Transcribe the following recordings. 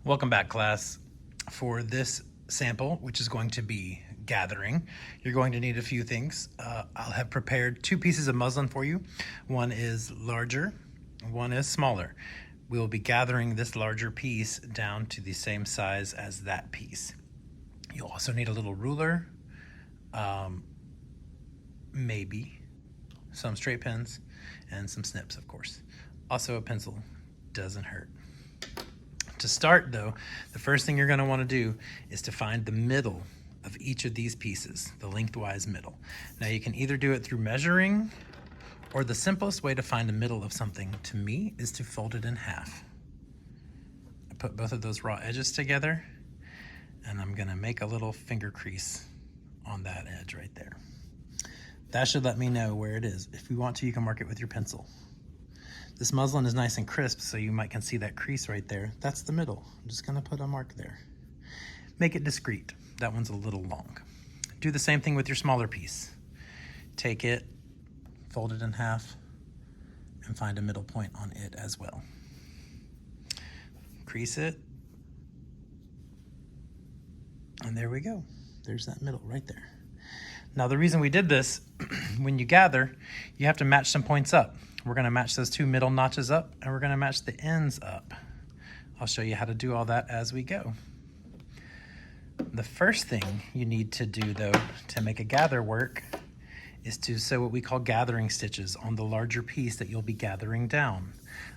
Welcome back, class. For this sample, which is going to be gathering, you're going to need a few things. I'll have prepared two pieces of muslin for you. One is larger, one is smaller. We will be gathering this larger piece down to the same size as that piece. You'll also need a little ruler, maybe some straight pins, and some snips, of course. Also a pencil, doesn't hurt. To start though, the first thing you're going to want to do is to find the middle of each of these pieces, the lengthwise middle. Now you can either do it through measuring, or the simplest way to find the middle of something to me is to fold it in half. I put both of those raw edges together and I'm going to make a little finger crease on that edge right there. That should let me know where it is. If you want to, you can mark it with your pencil. This muslin is nice and crisp, so you can see that crease right there. That's the middle. I'm just gonna put a mark there. Make it discreet. That one's a little long. Do the same thing with your smaller piece. Take it, fold it in half, and find a middle point on it as well. Crease it. And there we go. There's that middle right there. Now the reason we did this, when you gather, you have to match some points up. We're gonna match those two middle notches up and we're gonna match the ends up. I'll show you how to do all that as we go. The first thing you need to do though, to make a gather work, is to sew what we call gathering stitches on the larger piece that you'll be gathering down.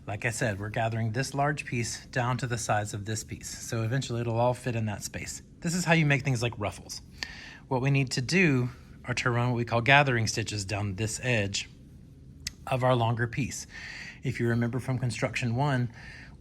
Like I said, we're gathering this large piece down to the size of this piece. So eventually it'll all fit in that space. This is how you make things like ruffles. What we need to do are to run what we call gathering stitches down this edge of our longer piece. If you remember from construction 1,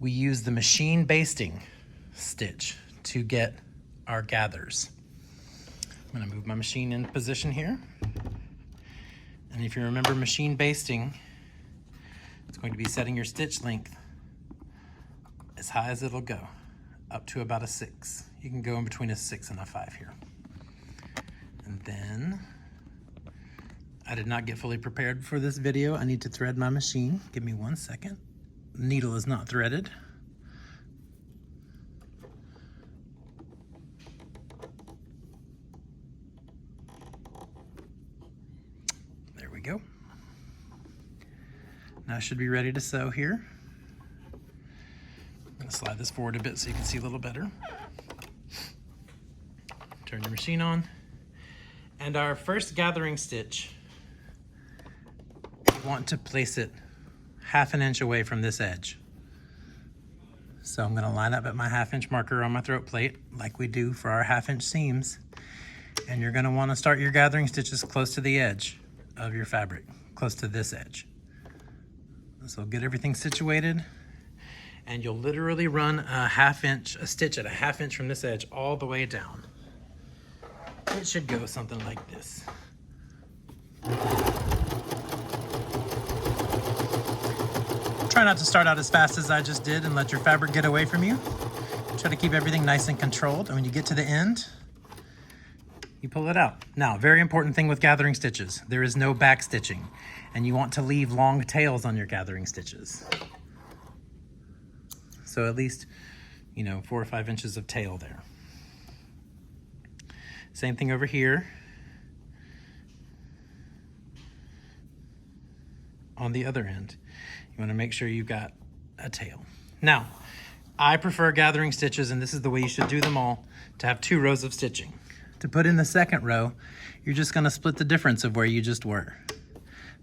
we use the machine basting stitch to get our gathers. I'm gonna move my machine in position here. And if you remember machine basting, it's going to be setting your stitch length as high as it'll go, up to about a 6. You can go in between a 6 and a 5 here. And then, I did not get fully prepared for this video. I need to thread my machine. Give me 1 second. The needle is not threaded. There we go. Now I should be ready to sew here. I'm gonna slide this forward a bit so you can see a little better. Turn your machine on. And our first gathering stitch, want to place it 1/2 inch away from this edge. So I'm going to line up at my 1/2 inch marker on my throat plate like we do for our 1/2 inch seams. And you're going to want to start your gathering stitches close to the edge of your fabric, close to this edge. So get everything situated and you'll literally run a stitch at a 1/2 inch from this edge all the way down. It should go something like this. Try not to start out as fast as I just did and let your fabric get away from you. Try to keep everything nice and controlled. And when you get to the end, you pull it out. Now, very important thing with gathering stitches, there is no back stitching. And you want to leave long tails on your gathering stitches. So at least, 4 or 5 inches of tail there. Same thing over here. On the other end. You want to make sure you've got a tail. Now, I prefer gathering stitches, and this is the way you should do them all, to have 2 rows of stitching. To put in the second row, you're just going to split the difference of where you just were.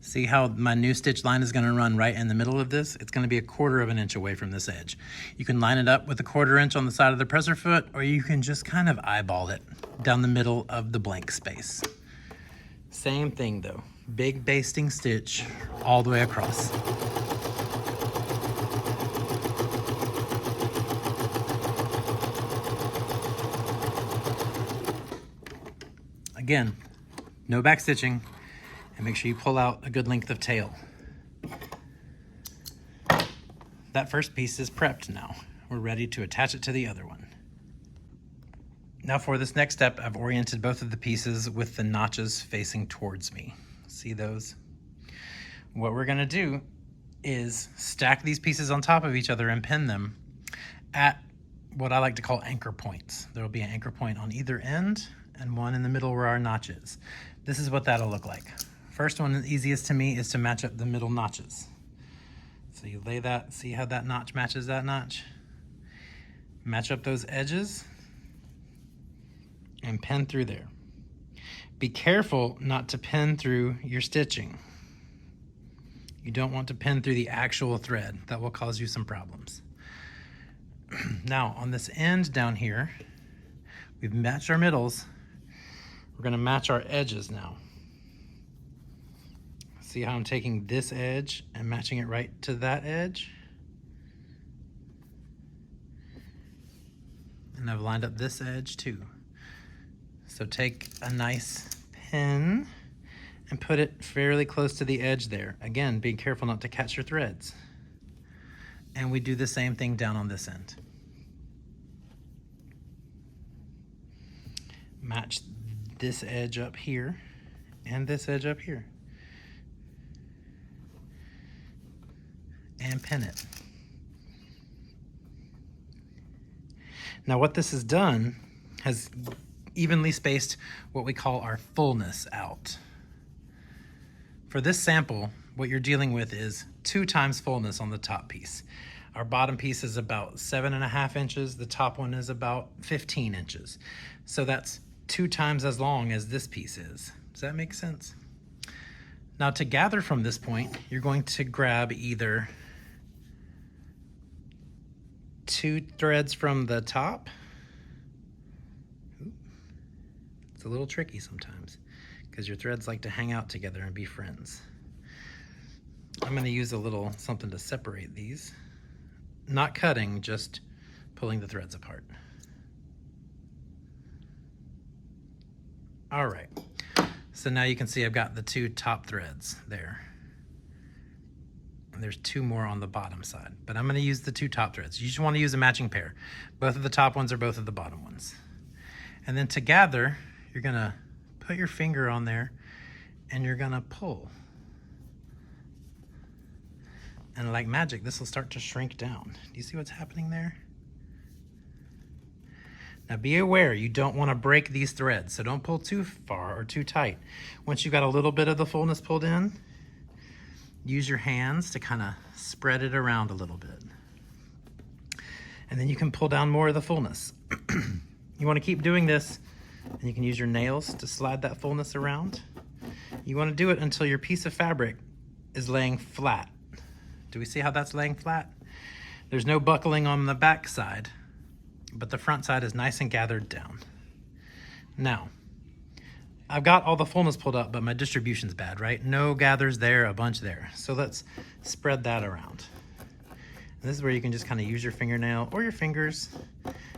See how my new stitch line is going to run right in the middle of this? It's going to be 1/4 inch away from this edge. You can line it up with 1/4 inch on the side of the presser foot, or you can just kind of eyeball it down the middle of the blank space. Same thing though. Big basting stitch all the way across. Again, no back stitching, and make sure you pull out a good length of tail. That first piece is prepped now. We're ready to attach it to the other one. Now for this next step, I've oriented both of the pieces with the notches facing towards me. See those? What we're gonna do is stack these pieces on top of each other and pin them at what I like to call anchor points. There will be an anchor point on either end and one in the middle where our notch is. This is what that'll look like. First one, the easiest to me, is to match up the middle notches. So you lay that, see how that notch matches that notch? Match up those edges and pin through there. Be careful not to pin through your stitching. You don't want to pin through the actual thread. That will cause you some problems. Now, on this end down here, we've matched our middles. We're gonna match our edges now. See how I'm taking this edge and matching it right to that edge? And I've lined up this edge too. So take a nice pin and put it fairly close to the edge there. Again, being careful not to catch your threads. And we do the same thing down on this end. Match this edge up here and this edge up here. And pin it. Now what this has done has evenly spaced what we call our fullness out. For this sample, what you're dealing with is 2 times fullness on the top piece. Our bottom piece is about 7.5 inches. The top one is about 15 inches. So that's 2 times as long as this piece is. Does that make sense? Now to gather from this point, you're going to grab either 2 threads from the top. It's a little tricky sometimes because your threads like to hang out together and be friends. I'm going to use a little something to separate these. Not cutting, just pulling the threads apart. All right, so now you can see I've got the 2 top threads there. And there's 2 more on the bottom side, but I'm going to use the 2 top threads. You just want to use a matching pair. Both of the top ones or both of the bottom ones. And then to gather, you're going to put your finger on there and you're going to pull. And like magic, this will start to shrink down. Do you see what's happening there? Now be aware, you don't want to break these threads, so don't pull too far or too tight. Once you've got a little bit of the fullness pulled in, use your hands to kind of spread it around a little bit. And then you can pull down more of the fullness. You want to keep doing this, and you can use your nails to slide that fullness around. You want to do it until your piece of fabric is laying flat. Do we see how that's laying flat? There's no buckling on the back side, but the front side is nice and gathered down. Now, I've got all the fullness pulled up, but my distribution's bad, right? No gathers there, a bunch there. So let's spread that around. And this is where you can just kind of use your fingernail or your fingers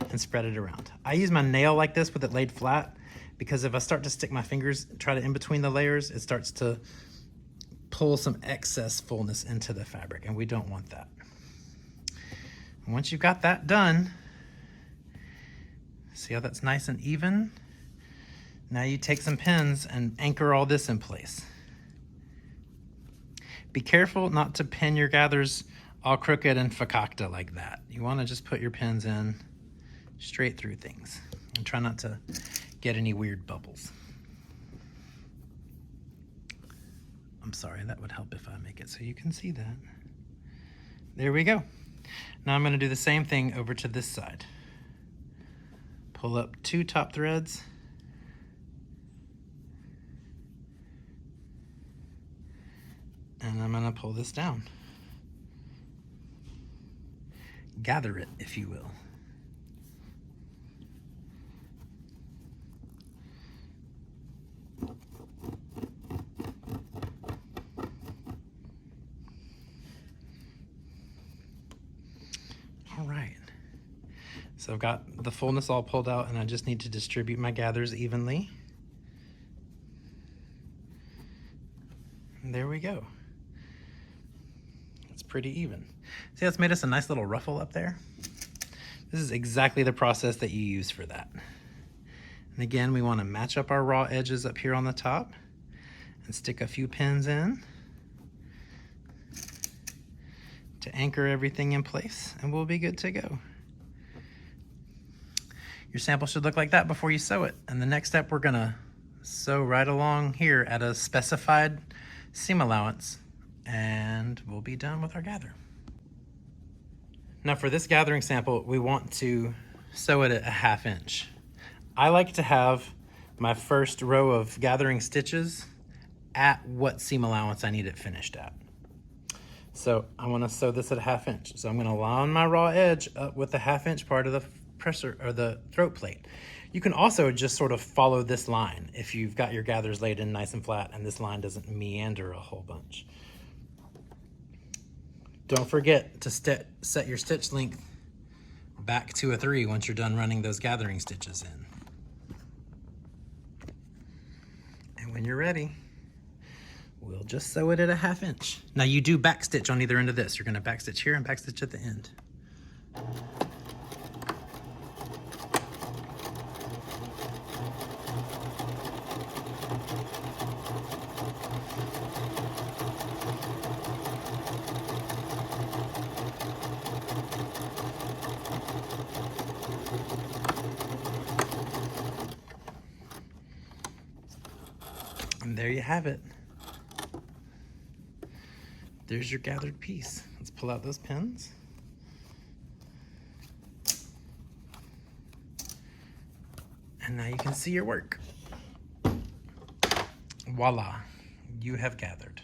and spread it around. I use my nail like this with it laid flat because if I start to stick my fingers, try to in between the layers, it starts to pull some excess fullness into the fabric, and we don't want that. And once you've got that done, see how that's nice and even? Now you take some pins and anchor all this in place. Be careful not to pin your gathers all crooked and fakakta like that. You want to just put your pins in straight through things and try not to get any weird bubbles. I'm sorry, that would help if I make it so you can see that. There we go. Now I'm going to do the same thing over to this side. Pull up 2 top threads. And I'm going to pull this down. Gather it, if you will. All right. So I've got the fullness all pulled out, and I just need to distribute my gathers evenly. And there we go. It's pretty even. See, that's made us a nice little ruffle up there. This is exactly the process that you use for that. And again, we want to match up our raw edges up here on the top and stick a few pins in to anchor everything in place, and we'll be good to go. Your sample should look like that before you sew it. And the next step, we're gonna sew right along here at a specified seam allowance, and we'll be done with our gather. Now for this gathering sample, we want to sew it at a 1/2 inch. I like to have my first row of gathering stitches at what seam allowance I need it finished at. So I want to sew this at a 1/2 inch. So I'm going to line my raw edge up with the 1/2 inch part of the presser or the throat plate. You can also just sort of follow this line if you've got your gathers laid in nice and flat and this line doesn't meander a whole bunch. Don't forget to set your stitch length back to a 3 once you're done running those gathering stitches in. And when you're ready, we'll just sew it at a 1/2 inch. Now you do back stitch on either end of this. You're gonna back stitch here and back stitch at the end. And there you have it. There's your gathered piece. Let's pull out those pins. And now you can see your work. Voila, you have gathered.